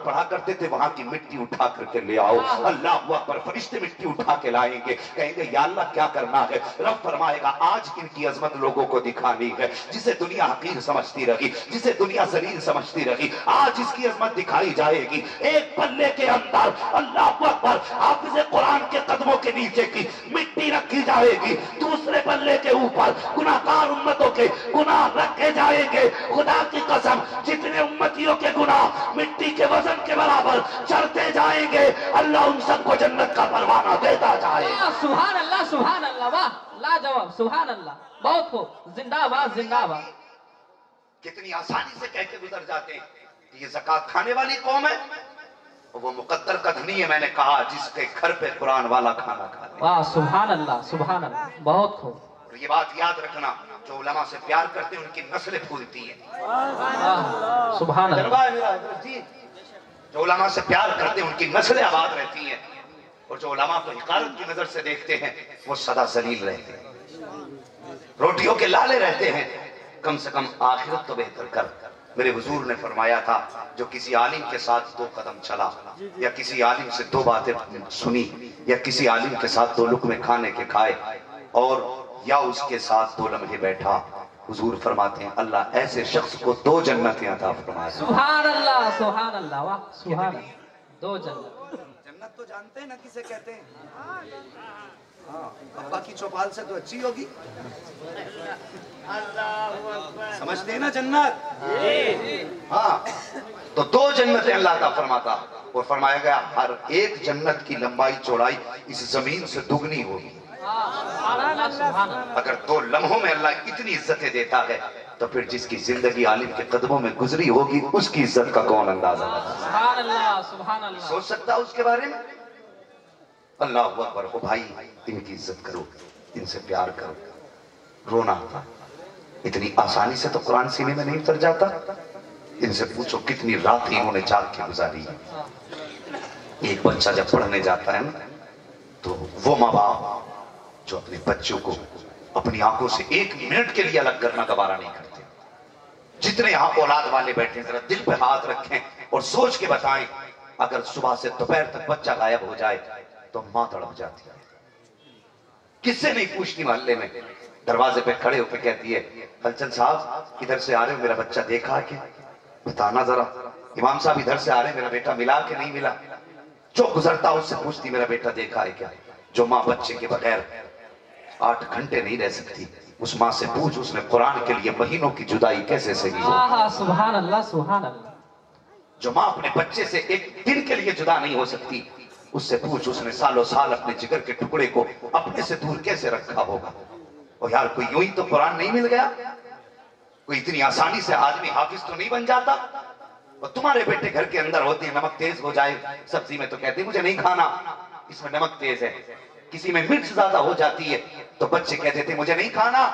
S1: پڑھا کرتے تھے وہاں کی مٹی اٹھا کر کے لے آؤ۔ اللہ اکبر، فرشتے مٹی اٹھا کے لائیں گے، کہیں گے یا اللہ کیا کرنا ہے؟ رب فرمائے گا آج ان کی عظمت لوگوں کو دکھانی ہے، جسے دنیا حقیر سمجھتی رہی، جسے دنیا ذلیل سمجھتی رہی، آج اس کی عظمت دکھائی جائے گی۔ ایک پلے کے اندر اللہ اکبر حافظ قرآن کے قدموں کے نیچے کی مٹی رکھی جائے گی، دوسرے پلے کے اوپر گناہگار امتوں کے گناہ رکھے جائیں گے۔ خدا کی قسم جتنے امتیوں کے گناہ مٹی کے وزن کے برابر چڑھتے جائیں گے، اللہ ان سب کو جنت کا پروانہ دیتا جائے گا۔
S2: سبحان اللہ سبحان اللہ، واہ لاجواب سبحان اللہ، بہت خوب، زندہ باد زندہ باد۔
S1: کتنی آسانی سے کہہ کے گزر جاتے ہیں کہ یہ زکوٰۃ کھانے والی قوم ہے، وہ مقدر کا دھنی ہے، میں نے کہا جس کے گھر پہ قرآن والا کھانا کھا لے۔
S2: واہ سبحان اللہ سبحان اللہ، بہت خوب۔
S1: اور یہ بات یاد رکھنا جو علماء سے پیار کرتے ہیں ان کی نسلیں پھولتی ہیں۔
S2: واہ سبحان اللہ،
S1: جلوہ ہے میرا حضرت جی، جو علماء سے پیار کرتے ہیں ان کی نسلیں آباد رہتی ہیں، اور جو علماء کو حقارت کی نظر سے دیکھتے ہیں وہ سدا ذلیل رہتے ہیں، روٹیوں کے لالے رہتے ہیں۔ کم سے کم آخرت تو بہتر کر۔ میرے حضور نے فرمایا تھا جو کسی عالم کے ساتھ 2 قدم چلا، یا کسی عالم سے 2 باتیں سنی، یا کسی عالم کے ساتھ 2 لقمے کھانے کے کھائے، اور یا اس کے ساتھ 2 لمحے بیٹھا، حضور فرماتے ہیں اللہ ایسے شخص کو 2 جنتیں عطا فرمائے۔
S2: سبحان اللہ، واہ سبحان اللہ، 2 جنت۔
S4: جنت تو جانتے ہیں نا کسے کہتے ہیں؟ ہاں ابا کی چوپال سے تو اچھی ہوگی، سمجھتے ہیں نا جنت؟
S1: ہاں تو 2 جنتیں اللہ عطا فرماتا، اور فرمایا گیا ہر ایک جنت کی لمبائی چوڑائی اس زمین سے دگنی ہوگی۔
S2: سبحان اللہ سبحان اللہ،
S1: اگر 2 لمحوں میں اللہ اتنی عزتیں دیتا ہے تو پھر جس کی زندگی عالم کے قدموں میں گزری ہوگی اس کی عزت کا کون اندازہ لگا
S2: سبحان اللہ سبحان اللہ۔
S1: سوچ سکتا اس کے بارے میں؟ اللہ اکبر، او بھائی ان کی عزت کرو، ان سے پیار کرو۔ رونا آتا اتنی آسانی سے تو قرآن سینے میں نہیں اتر جاتا، ان سے پوچھو کتنی رات انہوں نے جاگ کے گزاری ہے۔ ایک بچہ جب پڑھنے جاتا ہے نا تو وہ ماں باپ جو اپنے بچوں کو اپنی آنکھوں سے 1 منٹ کے لیے الگ کرنا گوارا نہیں کرتے، جتنے یہاں اولاد والے بیٹھے ذرا دل پہ ہاتھ رکھیں اور سوچ کے بتائیں اگر صبح سے دوپہر تک بچہ غائب ہو جائے تو ماں تڑپ جاتی ہے، کس سے نہیں پوچھتی، محلے میں دروازے پہ کھڑے ہو کے کہتی ہے ہلچل صاحب ادھر سے آ رہے ہو، میرا بچہ دیکھا کہ بتانا ذرا، امام صاحب ادھر سے آ رہے ہیں، میرا بیٹا ملا کہ نہیں ملا، جو گزرتا اس سے پوچھتی میرا بیٹا دیکھا ہے کیا۔ جو ماں بچے کے بغیر 8 گھنٹے نہیں رہ سکتی، اس ماں سے پوچھ اس نے قرآن کے لیے مہینوں کی جدائی کیسے سہی ہو۔
S2: آہا سبحان اللہ سبحان اللہ۔
S1: جو ماں اپنے بچے سے 1 دن کے لیے جدا نہیں ہو سکتی، اس سے پوچھ اس نے سالوں سال اپنے جگر کے ٹکڑے کو اپنے سے دور کیسے رکھا ہوگا۔ اور یار کوئی یوں ہی تو قرآن نہیں مل گیا، کوئی اتنی آسانی سے آدمی حافظ تو نہیں بن جاتا۔ اور تمہارے بیٹے گھر کے اندر ہوتے ہیں نمک تیز ہو جائے سبزی میں تو کہتے ہیں مجھے نہیں کھانا، اس میں نمک تیز ہے، کسی میں مرچ زیادہ ہو جاتی ہے تو بچے کہتے تھے مجھے نہیں کھانا،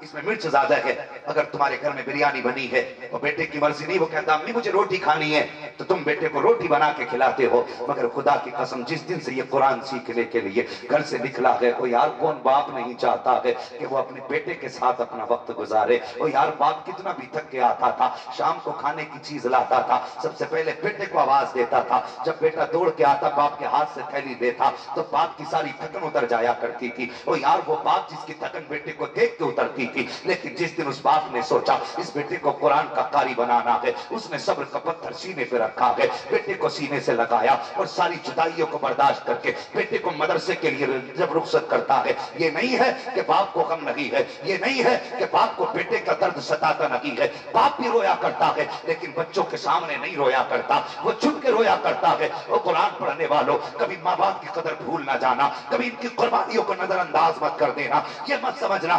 S1: اس میں مرچ زیادہ ہے۔ اگر تمہارے گھر میں بریانی بنی ہے اور بیٹے کی مرضی نہیں، وہ کہتا امی مجھے روٹی کھانی ہے، تو تم بیٹے کو روٹی بنا کے کھلاتے ہو۔ مگر خدا کی قسم جس دن سے یہ قرآن سیکھنے کے لیے گھر سے نکلا ہے، وہ یار کون باپ نہیں چاہتا ہے کہ وہ اپنے بیٹے کے ساتھ اپنا وقت گزارے۔ وہ یار باپ کتنا بھی تھک کے آتا تھا، شام کو کھانے کی چیز لاتا تھا، سب سے پہلے بیٹے کو آواز دیتا تھا، جب بیٹا دوڑ کے آتا باپ کے ہاتھ سے تھیلی دیتا تو باپ کی ساری تھکن اتر جایا کرتی تھی۔ وہ یار وہ باپ جس کی تھکن بیٹے کو دیکھ کے اترتی تھی، لیکن جس دن اس باپ نے سوچا اس بیٹے کو قرآن کا قاری بنانا ہے، اس نے صبر کا پتھر سینے پہ رکھا ہے، بیٹے کو سینے سے لگایا اور ساری جدائیوں کو برداشت کر کے بیٹے کو مدرسے کے لیے جب رخصت کرتا ہے، یہ نہیں ہے کہ باپ کو غم نہیں ہے، یہ نہیں ہے کہ باپ کو بیٹے کا درد ستاتا نہیں ہے، باپ بھی رویا کرتا ہے لیکن بچوں کے سامنے نہیں رویا کرتا، وہ چھپ کے رویا کرتا ہے۔ وہ قرآن پڑھنے والوں کبھی ماں باپ کی قدر بھول نہ جانا، کبھی ان کی قربانیوں کو نظر انداز مت کر دینا، یہ مت سمجھنا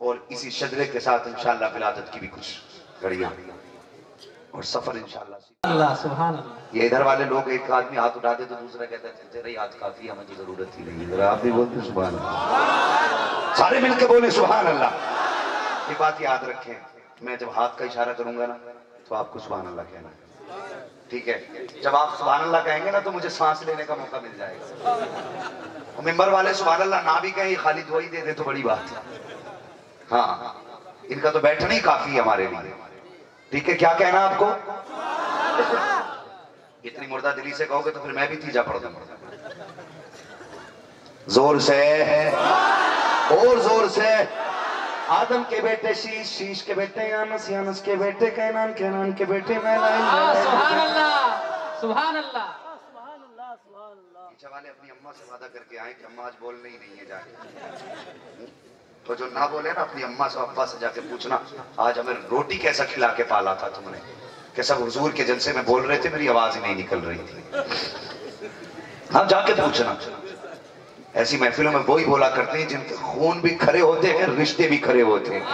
S5: اور اسی شجرے کے ساتھ انشاءاللہ ولادت کی بھی کچھ گھڑیاں اور سفر انشاءاللہ.
S2: اللہ سبحان اللہ.
S5: یہ ادھر والے لوگ ایک آدمی ہاتھ اٹھاتے تو دوسرا کہتا ہے تیرا ہی ہاتھ کافی ہے ہمیں تو ضرورت ہی نہیں ہے. ذرا آپ بھی بولتے سبحان اللہ. سارے مل کے بولیں سبحان اللہ. یہ بات یاد رکھیں, میں جب ہاتھ کا اشارہ کروں گا نا تو آپ کو سبحان اللہ کہنا ہے, ٹھیک ہے؟ جب آپ سبحان اللہ کہیں گے نا تو مجھے سانس لینے کا موقع مل جائے گا. ممبر والے سبحان اللہ نہ بھی کہیں, خالی دعائی دے دے تو بڑی بات ہے. ہاں, ان کا تو بیٹھنا ہی کافی ہے ہمارے لیے, ٹھیک ہے؟ کیا کہنا آپ کو؟ اتنی مردہ دلی سے کہو گے تو پھر میں بھی تیجا پڑھ دوں گا. زور سے اور زور سے. آدم کے بیٹے شیش, شیش کے بیٹے یانس, یانس کے بیٹے کینان, کینان کے بیٹے میلائن.
S2: سبحان اللہ سبحان اللہ.
S5: پیچھے والے اپنی اماں سے وعدہ کر کے آئیں کہ اماں آج بولنے ہی نہیں ہے جائے. تو جو نہ بولے نا اپنی اماں سے ابا سے جا کے پوچھنا آج ہمیں روٹی کیسا کھلا کے پالا تھا تم نے, کہ سب حضور کے جلسے میں بول رہے تھے میری آواز ہی نہیں نکل رہی تھی. ہاں جا کے پوچھنا. ایسی محفلوں میں وہی بولا کرتے ہیں جن کے خون بھی کھڑے ہوتے ہیں, رشتے بھی کھڑے ہوتے ہیں.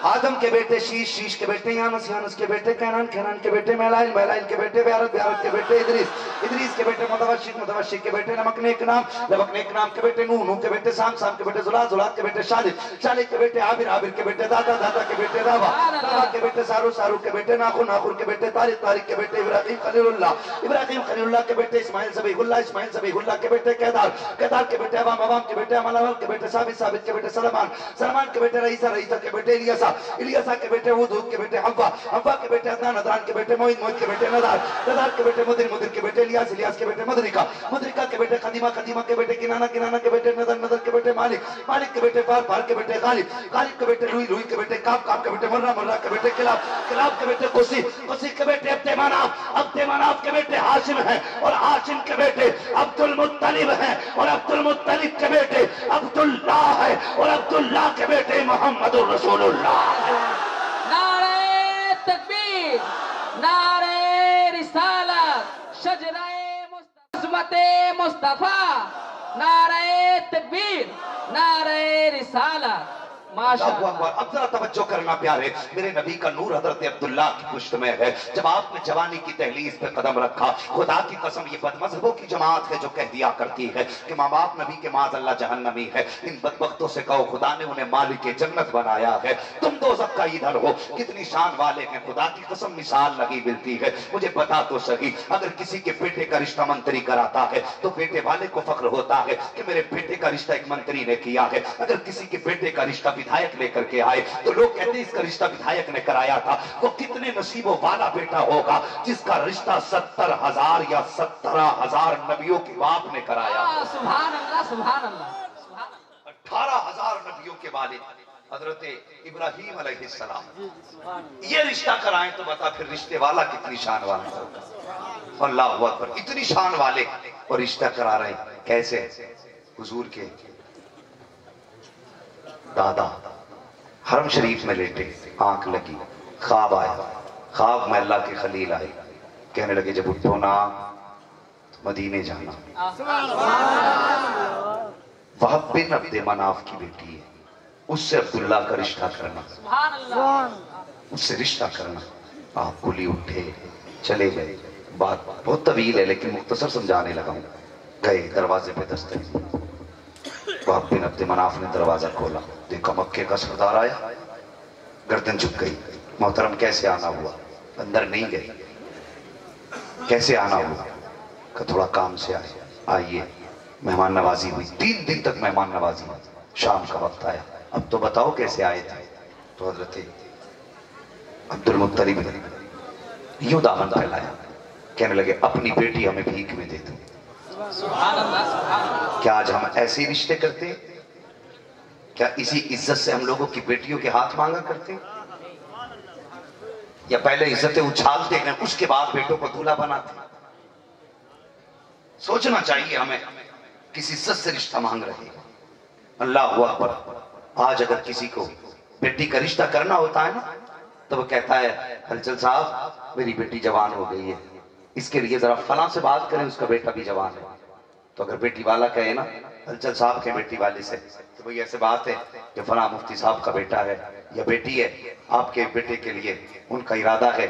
S5: آدم کے بیٹے شیش, شیش کے بیٹے یانس, یانس کے بیٹے کینان, کینان کے بیٹے میلائل, میلائل کے بیٹے بیارت, بیارت کے بیٹے ادریس, ادریس کے بیٹے متوشق, متوشق کے بیٹے نمک نیک نام, نمک نیک نام کے بیٹے نوح, نوح کے بیٹے سام, سام کے بیٹے زلات, زلات کے بیٹے شالد, شالد کے بیٹے عابر, عابر کے بیٹے دادا, دادا کے بیٹے راوا, راوا کے بیٹے سارو, سارو کے بیٹے ناخور, ناخور کے بیٹے طارق, طارق کے بیٹے ابراہیم خلیل اللہ, ابراہیم خلیل اللہ کے بیٹے اسماعیل ذبیح اللہ, اسماعیل ذبیح اللہ کے بیٹے کیدار, کیدار کے بیٹے عوام, عوام کے بیٹے عمل, عمل کے بیٹے ثابت, ثابت کے بیٹے سلمان, سلمان کے بیٹے رئیسہ, رئیسہ کے بیٹے الیاسا, الیاسا کے بیٹے ودود کے بیٹے حوا, حوا کے بیٹے عدنان, عدنان کے بیٹے موید, موید کے بیٹے نظار, نظار کے بیٹے مدر, مدر کے بیٹے الیاس, الیاس کے بیٹے مدرکہ, مدرکہ کے بیٹے قدیمہ, قدیمہ کے بیٹے کنانہ, کنانہ کے بیٹے نظر, نظر کے بیٹے مالک, مالک کے بیٹے پار, پار کے بیٹے غالب, غالب کے بیٹے لوئی, لوئی کے بیٹے کعب, کعب کے بیٹے مرہ, مرہ کے بیٹے کلاب, کلاب کے بیٹے قصی, قصی کے بیٹے عبد مناف, عبد مناف کے بیٹے ہاشم ہیں اور ہاشم کے بیٹے عبد المطلب ہیں اور عبد المطلب کے بیٹے عبداللہ ہے اور عبداللہ کے بیٹے محمد الرسول اللہ.
S2: نعرہ تکبیر, نعرہ رسالت, شجرہ عظمت مصطفیٰ, نعرہ تکبیر, نعرہ رسالت. ماشاء
S5: اللہ اکبر. اب ذرا توجہ کرنا پیارے, میرے نبی کا نور حضرت عبداللہ کی پشت میں ہے. جب آپ نے جوانی کی دہلیز پہ قدم رکھا, خدا کی قسم یہ بد مذہبوں کی جماعت ہے جو کہہ دیا کرتی ہے کہ ماں باپ نبی کے معاذ اللہ جہنمی ہے, ان بدبختوں سے کہو خدا نے انہیں مالک جنت بنایا ہے, تم دوزخ کا ایندھن ہو. کتنی شان والے ہیں, خدا کی قسم مثال لگی ملتی ہے. مجھے بتا تو صحیح, اگر کسی کے بیٹے کا رشتہ منتری کراتا ہے تو بیٹے والے کو فخر ہوتا ہے کہ میرے بیٹے کا رشتہ ایک منتری نے کیا ہے. اگر کسی کے بیٹے کا رشتہ ودھایک لے کر کے آئے تو لوگ کہتے ہیں اس کا رشتہ ودھایک نے کرایا تھا. وہ کتنے نصیبوں والا بیٹا ہوگا جس کا رشتہ 70,000 یا 17,000 نبیوں کے باپ نے کرایا.
S2: سبحان اللہ سبحان اللہ.
S5: 18,000 نبیوں کے والد حضرت ابراہیم علیہ السلام یہ رشتہ کرائیں تو بتا پھر رشتے والا کتنی شان والا ہوگا. اللہ اکبر. اتنی شان والے اور رشتہ کرا رہے ہیں. کیسے؟ حضور کے دادا حرم شریف میں لیٹے, آنکھ لگی, خواب آیا, خواب میں اللہ کے خلیل آئے, کہنے لگے جب اٹھو نا مدینے جانا. وہب بن عبد مناف کی بیٹی ہے, اس سے عبداللہ کا رشتہ کرنا,
S2: سبحان اللہ.
S5: اس سے رشتہ کرنا. آپ کلی اٹھے چلے گئے. بات بہت طویل ہے لیکن مختصر سمجھانے لگا ہوں. گئے دروازے پہ دستک دی. وہب بن عبد مناف نے دروازہ کھولا, دیکھا مکے کا سردار آیا. گردن جھک گئی. محترم کیسے آنا ہوا؟ اندر نہیں گئی. کیسے آنا ہوا؟ کہ تھوڑا کام سے آئے. آئیے. مہمان نوازی ہوئی. 3 دن تک مہمان نوازی ہوئی. شام کا وقت آیا, اب تو بتاؤ کیسے آئے تھے؟ تو حضرت عبد المطلب نے یوں دامن پھیلایا, کہنے لگے اپنی بیٹی ہمیں بھیک میں دے دو.
S2: سبحان اللہ سبحان اللہ.
S5: کیا آج ہم ایسے ہی رشتے کرتے ہیں؟ کیا اسی عزت سے ہم لوگوں کی بیٹیوں کے ہاتھ مانگا کرتے ہیں؟ یا پہلے عزتیں اچھالتے ہیں اس کے بعد بیٹوں کو دولہا بناتے ہیں؟ سوچنا چاہیے ہمیں, کس عزت سے رشتہ مانگ رہے ہیں. اللہ اکبر. آج اگر کسی کو بیٹی کا رشتہ کرنا ہوتا ہے نا تو وہ کہتا ہے ہلچل صاحب میری بیٹی جوان ہو گئی ہے, اس کے لیے ذرا فلاں سے بات کریں, اس کا بیٹا بھی جوان ہے. تو اگر بیٹی والا کہے نا ہلچل صاحب کے بیٹی والے سے کہ بھئی ایسے بات ہے کہ فلاں مفتی صاحب کا بیٹا ہے یا بیٹی ہے، آپ کے بیٹے کے لیے ان کا ارادہ ہے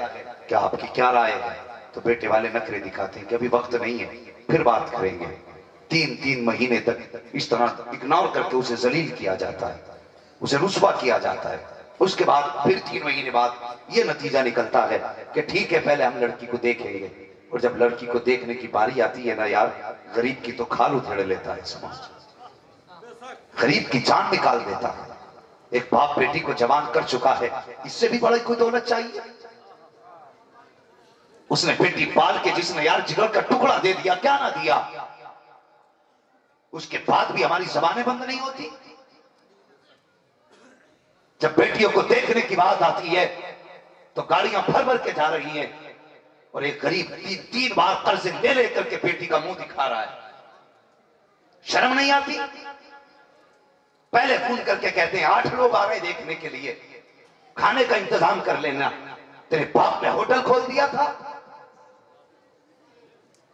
S5: کہ آپ کی کیا رائے ہے؟ تو بیٹے والے نخرے دکھاتے ہیں کہ ابھی وقت نہیں ہے، پھر بات کریں گے۔ تین مہینے تک اس طرح اگنور کر کے اسے ذلیل کیا جاتا ہے، اسے رسوا کیا جاتا ہے۔ اس کے بعد پھر 3 مہینے بعد یہ نتیجہ نکلتا ہے کہ ٹھیک ہے پہلے ہم لڑکی کو دیکھیں گے، اور جب لڑکی کو دیکھنے کی باری آتی ہے نا یار، غریب کی تو کھال ادھیڑ لیتا ہے سماج، غریب کی جان نکال دیتا ہے۔ ایک باپ بیٹی کو جوان کر چکا ہے، اس سے بھی بڑی کوئی دولت چاہیے؟ اس نے بیٹی پال کے جس نے یار جگر کا ٹکڑا دے دیا، کیا نہ دیا، اس کے بعد بھی ہماری زبانیں بند نہیں ہوتی۔ جب بیٹیوں کو دیکھنے کی بات آتی ہے تو گاڑیاں بھر بھر کے جا رہی ہیں، اور ایک غریب 3 بار قرض لے کر کے بیٹی کا منہ دکھا رہا ہے۔ شرم نہیں آتی؟ پہلے فون کر کے کہتے ہیں 8 لوگ آ رہے دیکھنے کے لیے، کھانے کا انتظام کر لینا، تیرے باپ نے ہوٹل کھول دیا تھا،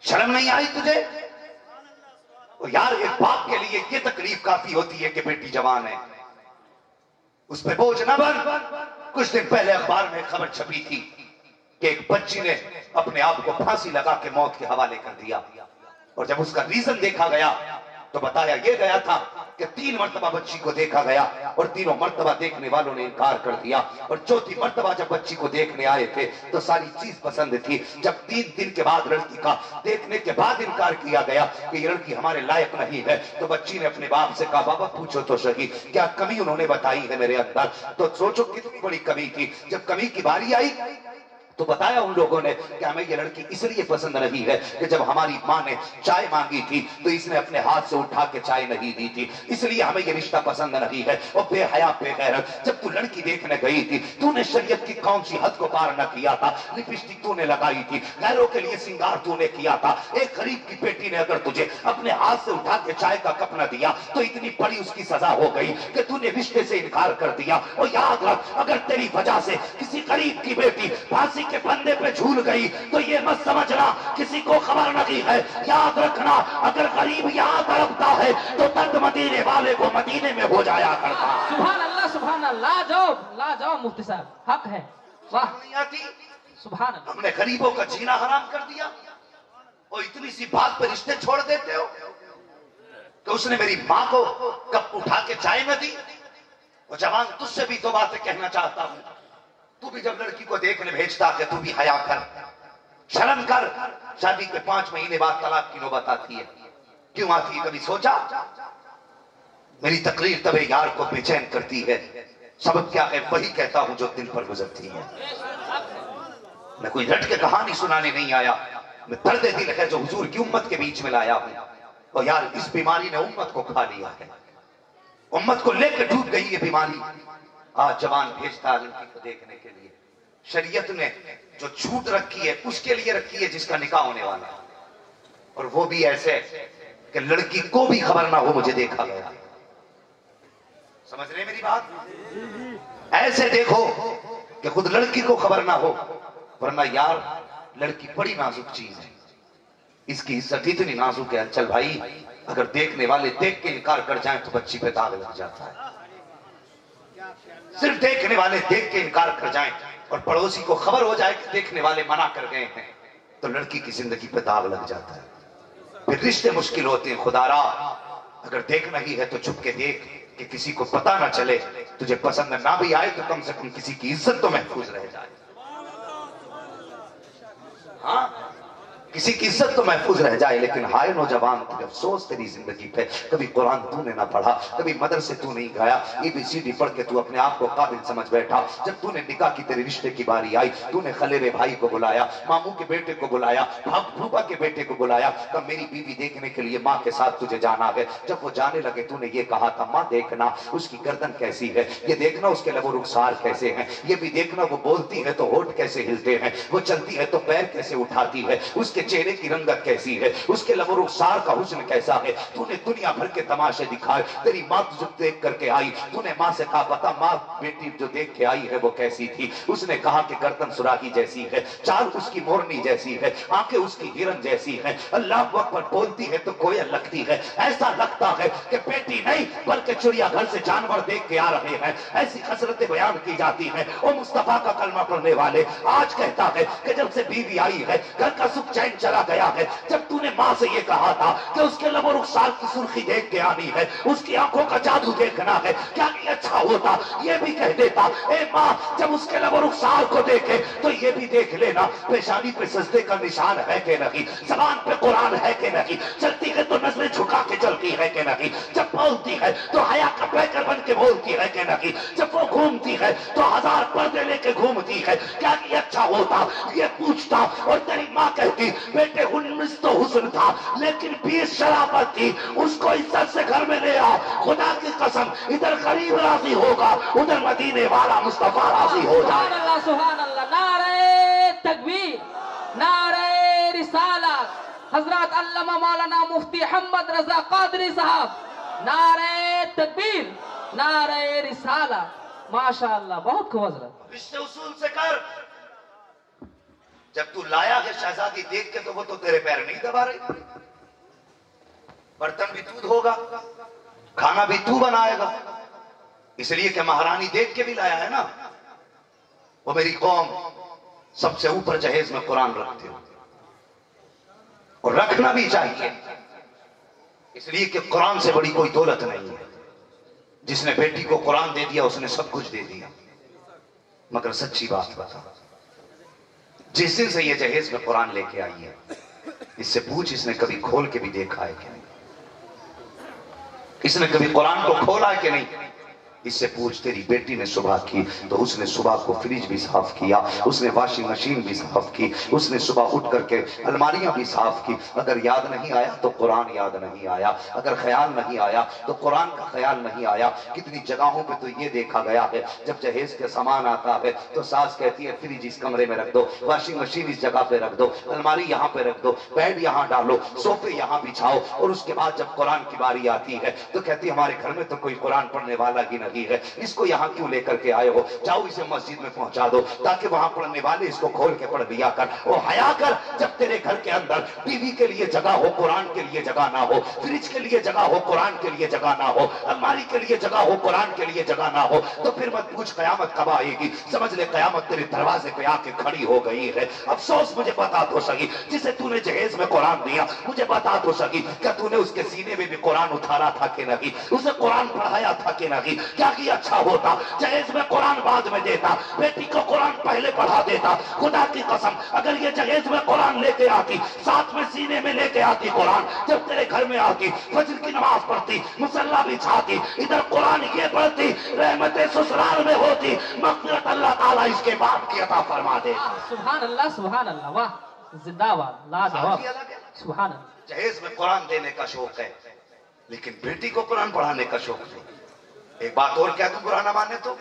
S5: شرم نہیں آئی تجھے؟ اور یار ایک باپ کے لیے یہ تکلیف کافی ہوتی ہے کہ بیٹی جوان ہے، اس پہ بوجھ نہ بن۔ کچھ دن پہلے اخبار میں خبر چھپی تھی کہ ایک بچی نے اپنے آپ کو پھانسی لگا کے موت کے حوالے کر دیا، اور جب اس کا ریزن دیکھا گیا تو بتایا یہ گیا تھا کہ 3 مرتبہ بچی کو دیکھا گیا اور تینوں مرتبہ دیکھنے والوں نے انکار کر دیا، اور چوتھی مرتبہ جب بچی کو دیکھنے آئے تھے تو ساری چیز پسند تھی۔ جب 3 دن کے بعد لڑکی کا دیکھنے کے بعد انکار کیا گیا کہ یہ لڑکی ہمارے لائق نہیں ہے، تو بچی نے اپنے باپ سے کہا بابا پوچھو تو صحیح کیا کمی انہوں نے بتائی ہے میرے اندر؟ تو سوچو کتنی بڑی کمی تھی۔ جب کمی کی باری آئی تو بتایا ان لوگوں نے کہ ہمیں یہ لڑکی اس لیے پسند نہیں ہے کہ جب ہماری ماں نے چائے مانگی تھی تو اس نے اپنے ہاتھ سے اٹھا کے چائے نہیں دی تھی، اس لیے ہمیں یہ رشتہ پسند نہیں ہے۔ اور بے حیا بے غیرت، جب تو لڑکی دیکھنے گئی تھی تو نے شریعت کی کون سی حد کو پار نہ کیا تھا؟ لپسٹک تو نے لگائی تھی، غیروں کے لیے سنگار تو نے کیا تھا۔ ایک غریب کی بیٹی نے اگر تجھے اپنے ہاتھ سے اٹھا کے چائے کا کپ نہ دیا تو اتنی بڑی اس کی سزا ہو گئی کہ تو نے رشتے سے انکار کر دیا۔ اور یاد رکھ اگر تیری وجہ سے کسی غریب کی بیٹی پھانسی کے پھندے پہ جھول گئی تو یہ مت سمجھنا کسی کو خبر نہیں ہے، یاد رکھنا اگر غریب یہاں تڑپتا ہے تو درد مدینے والے کو مدینے میں ہو جایا کرتا۔
S2: سبحان اللہ سبحان اللہ، لا جاؤ مفتی صاحب، حق ہے، واہ
S5: نہیں آتی؟
S2: سبحان اللہ۔
S5: ہم نے غریبوں کا جینا حرام کر دیا، اور اتنی سی بات پہ رشتے چھوڑ دیتے ہو کہ اس نے میری ماں کو کپ اٹھا کے چائے نہ دی۔ اور جوان تجھ سے بھی دو باتیں کہنا چاہتا ہوں، تو بھی جب لڑکی کو دیکھنے بھیجتا کہ تو بھی حیا کر، شرم کر۔ شادی کے 5 مہینے بعد طلاق کی نوبت آتی ہے، کیوں آتی ہے کبھی سوچا؟ میری تقریر طبع یار کو بے چین کرتی ہے، سبب کیا ہے؟ وہی کہتا ہوں جو دل پر گزرتی ہے۔ میں کوئی رٹ کے کہانی سنانے نہیں آیا، میں درد دل ہے جو حضور کی امت کے بیچ میں لایا ہوں۔ اور یار اس بیماری نے امت کو کھا لیا ہے، امت کو لے کے ڈوب گئی یہ بیماری۔ آج جوان بھیجتا ہے لڑکی کو دیکھنے کے لیے، شریعت نے جو چھوٹ رکھی ہے اس کے لیے رکھی ہے جس کا نکاح ہونے والا ہے، اور وہ بھی ایسے کہ لڑکی کو بھی خبر نہ ہو مجھے دیکھا گیا۔ سمجھ رہے میری بات؟ ایسے دیکھو کہ خود لڑکی کو خبر نہ ہو، ورنہ یار لڑکی بڑی نازک چیز ہے، اس کی عزت اتنی نازک ہے۔ چل بھائی اگر دیکھنے والے دیکھ کے انکار کر جائیں تو بچی پہ داغ لگ جاتا ہے، صرف دیکھنے والے دیکھ کے انکار کر جائیں اور پڑوسی کو خبر ہو جائے کہ دیکھنے والے منع کر گئے ہیں تو لڑکی کی زندگی پہ داغ لگ جاتا ہے، پھر رشتے مشکل ہوتے ہیں۔ خدا را اگر دیکھنا ہی ہے تو چھپ کے دیکھ کہ کسی کو پتہ نہ چلے، تجھے پسند نہ بھی آئے تو کم سے کم کسی کی عزت تو محفوظ رہ جائے۔ ہاں کسی کی عزت تو محفوظ رہ جائے۔ لیکن ہائے نوجوان تجھے افسوس تیری زندگی پہ، کبھی قرآن تو نے نہ پڑھا، کبھی مدرسے تو نہیں گیا، ABCD پڑھ کے تو اپنے آپ کو قابل سمجھ بیٹھا۔ جب تو نے نکاح کی تیرے رشتے کی باری آئی تو نے خلیرے بھائی کو بلایا، ماموں کے بیٹے کو بلایا، پھوپھا کے بیٹے کو بلایا، کہا میری بیوی دیکھنے کے لیے ماں کے ساتھ تجھے جانا ہے۔ جب وہ جانے لگے تو نے یہ کہا تھا ماں دیکھنا اس کی گردن کیسی ہے، یہ دیکھنا اس کے لب و رخسار کیسے ہیں، یہ بھی دیکھنا وہ بولتی ہے تو ہونٹ کیسے ہلتے ہیں، وہ چلتی ہے تو پیر کیسے اٹھاتی ہے، اس کے کے چہرے کی رنگت کیسی ہے, اس کے لب و رخسار کا حسن کیسا ہے. تو نے دنیا بھر کے تماشے دکھائے, تیری ماں تجھے دیکھ کر کے آئی, تو نے ماں سے کہا بتا ماں بیٹی جو دیکھ کے آئی ہے وہ کیسی تھی. اس نے کہا کہ گردن سراہی جیسی ہے, چال اس کی مورنی جیسی ہے, آنکھیں اس کی ہرن جیسی ہیں, اللہ اکبر بولتی ہے تو کوئل لگتی ہے, ایسا لگتا ہے کہ بیٹی نہیں بلکہ چڑیا گھر سے جانور دیکھ کے آ رہے ہیں. ایسی حسرتیں بیان کی جاتی ہیں. وہ مصطفیٰ کا کلمہ پڑھنے والے آج کہتا ہے کہ جب سے بیوی آئی ہے گھر کا سکھ چین چلا گیا ہے. جب تو نے ماں سے یہ کہا تھا کہ اس کے لب و رخسار کی سرخی دیکھ کے آنی ہے, اس کی آنکھوں کا جادو دیکھنا ہے, کیا نہیں اچھا ہوتا یہ بھی کہہ دیتا اے ماں جب اس کے لب و رخسار کو دیکھے تو یہ بھی دیکھ لینا پیشانی پہ سجدے کا نشان ہے کہ نہیں, زبان پہ قرآن ہے کہ نہیں, چلتی ہے تو نظریں جھکا کے چلتی ہے کہ نہیں, جب بولتی ہے تو حیا کا پیکر بن کے بولتی ہے کہ نہیں, جب وہ گھومتی ہے تو ہزار پردے لے کے گھومتی ہے, کیا نہیں اچھا ہوتا یہ پوچھتا. اور تیری ماں کہتی بیٹے 19 تو حسن تھا لیکن 20 شرافت تھی, اس کو عزت سے گھر میں لے آؤ, خدا کی قسم ادھر غریب راضی ہوگا ادھر مدینے والا مصطفیٰ راضی ہو جائے.
S2: سبحان اللہ سبحان اللہ. نعرہ تکبیر, نعرہ رسالت, حضرت علامہ مولانا مفتی احمد رضا قادری صاحب, نعرہ تکبیر, نعرہ رسالت. ماشاءاللہ بہت خوب حضرت.
S5: رشتے اصول سے کر. جب تو لایا ہے شہزادی دیکھ کے تو وہ تو تیرے پیر نہیں دبا رہی, برتن بھی تو دھوگا, کھانا بھی تو بنائے گا, اس لیے کہ مہارانی دیکھ کے بھی لایا ہے نا. وہ میری قوم سب سے اوپر جہیز میں قرآن رکھتے ہو اور رکھنا بھی چاہیے, اس لیے کہ قرآن سے بڑی کوئی دولت نہیں ہے. جس نے بیٹی کو قرآن دے دیا اس نے سب کچھ دے دیا. مگر سچی بات بتا, جس دن سے یہ جہیز میں قرآن لے کے آئی ہے اس سے پوچھ اس نے کبھی کھول کے بھی دیکھا ہے کہ نہیں, اس نے کبھی قرآن کو کھولا ہے کہ نہیں. اس سے پوچھ تیری بیٹی نے صبح کی تو اس نے صبح کو فریج بھی صاف کیا, اس نے واشنگ مشین بھی صاف کی, اس نے صبح اٹھ کر کے الماریاں بھی صاف کی. اگر یاد نہیں آیا تو قرآن یاد نہیں آیا, اگر خیال نہیں آیا تو قرآن کا خیال نہیں آیا. کتنی جگہوں پہ تو یہ دیکھا گیا ہے جب جہیز کے سامان آتا ہے تو ساس کہتی ہے فریج اس کمرے میں رکھ دو, واشنگ مشین اس جگہ پہ رکھ دو, الماری یہاں پہ رکھ دو, بیڈ یہاں ڈالو, صوفے یہاں بچھاؤ. اور اس کے بعد جب قرآن کی باری آتی ہے تو کہتی ہے ہمارے گھر میں تو کوئی قرآن پڑھنے والا ہی نہیں ہے, اس کو یہاں کیوں لے کر کے آئے ہو, جاؤ اسے مسجد میں پہنچا دو تاکہ وہاں پڑھنے والے اس کو کھول کے پڑھ دیا کر. وہ حیا کر جب تیرے گھر کے اندر ٹی وی کے لیے جگہ ہو قرآن کے لیے جگہ نہ ہو, فریج کے لیے جگہ ہو قرآن کے لیے جگہ نہ ہو, الماری کے لیے جگہ ہو قرآن کے لیے جگہ نہ ہو, تو پھر مت پوچھ قیامت کب آئے گی. سمجھ لے قیامت تیرے دروازے پہ آ کے کھڑی ہو گئی ہے. افسوس مجھے بتا تو سکی جسے تو نے جہیز میں قرآن دیا, مجھے بتا تو سکی کیا تو نے اس کے سینے میں بھی قرآن اتارا تھا کہ نہیں, اسے قرآن پڑھایا تھا کہ نہیں. کیا کہ اچھا ہوتا جہیز میں قرآن بعد میں دیتا, بیٹی کو قرآن پہلے پڑھا دیتا. خدا کی قسم اگر یہ جہیز میں قرآن لے کے آتی, ساتھ میں سینے میں لے کے آتی قرآن, جب تیرے گھر میں آتی فجر کی نماز پڑھتی, مصلی بچھاتی, ادھر قرآن یہ پڑھتی, رحمتیں سسرال میں ہوتی, مغفرت اللہ تعالیٰ اس کے باپ کی عطا فرما دے.
S2: سبحان اللہ سبحان اللہ. واہ زندہ باد لاجواب. سبحان اللہ.
S5: جہیز میں قرآن دینے کا شوق ہے لیکن بیٹی کو قرآن پڑھانے کا شوق نہیں. ایک بات اور کیا تم برا نہ مانے تو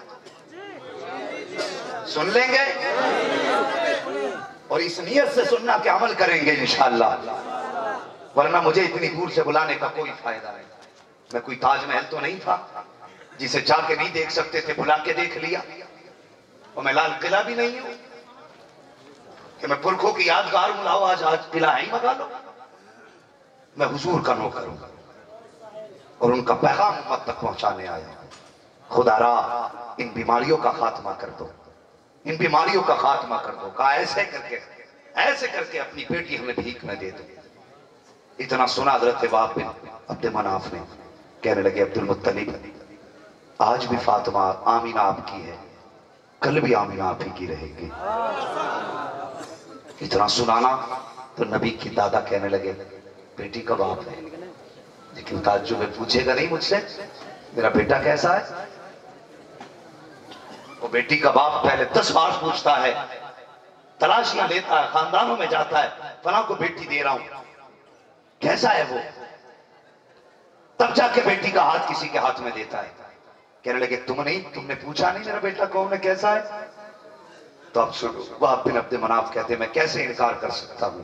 S5: سن لیں گے, اور اس نیت سے سننا کہ عمل کریں گے انشاءاللہ, ورنہ مجھے اتنی دور سے بلانے کا کوئی فائدہ نہیں. میں کوئی تاج محل تو نہیں تھا جسے جا کے نہیں دیکھ سکتے تھے, بلا کے دیکھ لیا. اور میں لال قلعہ بھی نہیں ہوں کہ میں پرکھوں کی یادگار ہوں, لاؤ آج قلعہ ہی مگا لو. میں حضور کا نوکر ہوں اور ان کا پیغام امت تک پہنچانے آیا. خدا را ان بیماریوں کا خاتمہ کر دو, ان بیماریوں کا خاتمہ کر دو. کہا ایسے کر کے اپنی بیٹی ہمیں بھیک نہ دے دو. اتنا سنا حضرت وہب بن عبد مناف نے, کہنے لگے عبد المطلب آج بھی فاطمہ آمینہ آپ کی ہے, کل بھی آمینہ آپ ہی کی رہے گی. اتنا سنانا تو نبی کی دادا کہنے لگے بیٹی کا باپ ہے, لیکن تعجب میں پوچھے گا نہیں مجھ سے میرا بیٹا کیسا ہے. وہ بیٹی کا باپ پہلے 10 بار پوچھتا ہے, تلاشیاں لیتا ہے, خاندانوں میں جاتا ہے, فلاں کو بیٹی دے رہا ہوں, کیسا ہے وہ, تب جا کے بیٹی کا ہاتھ کسی کے ہاتھ میں دیتا ہے. کہنے لگے تم نے پوچھا نہیں میرا بیٹا کون ہے, کیسا ہے. تو اب سنو, وہب بن عبد مناف کہتے ہیں میں کیسے انکار کر سکتا ہوں,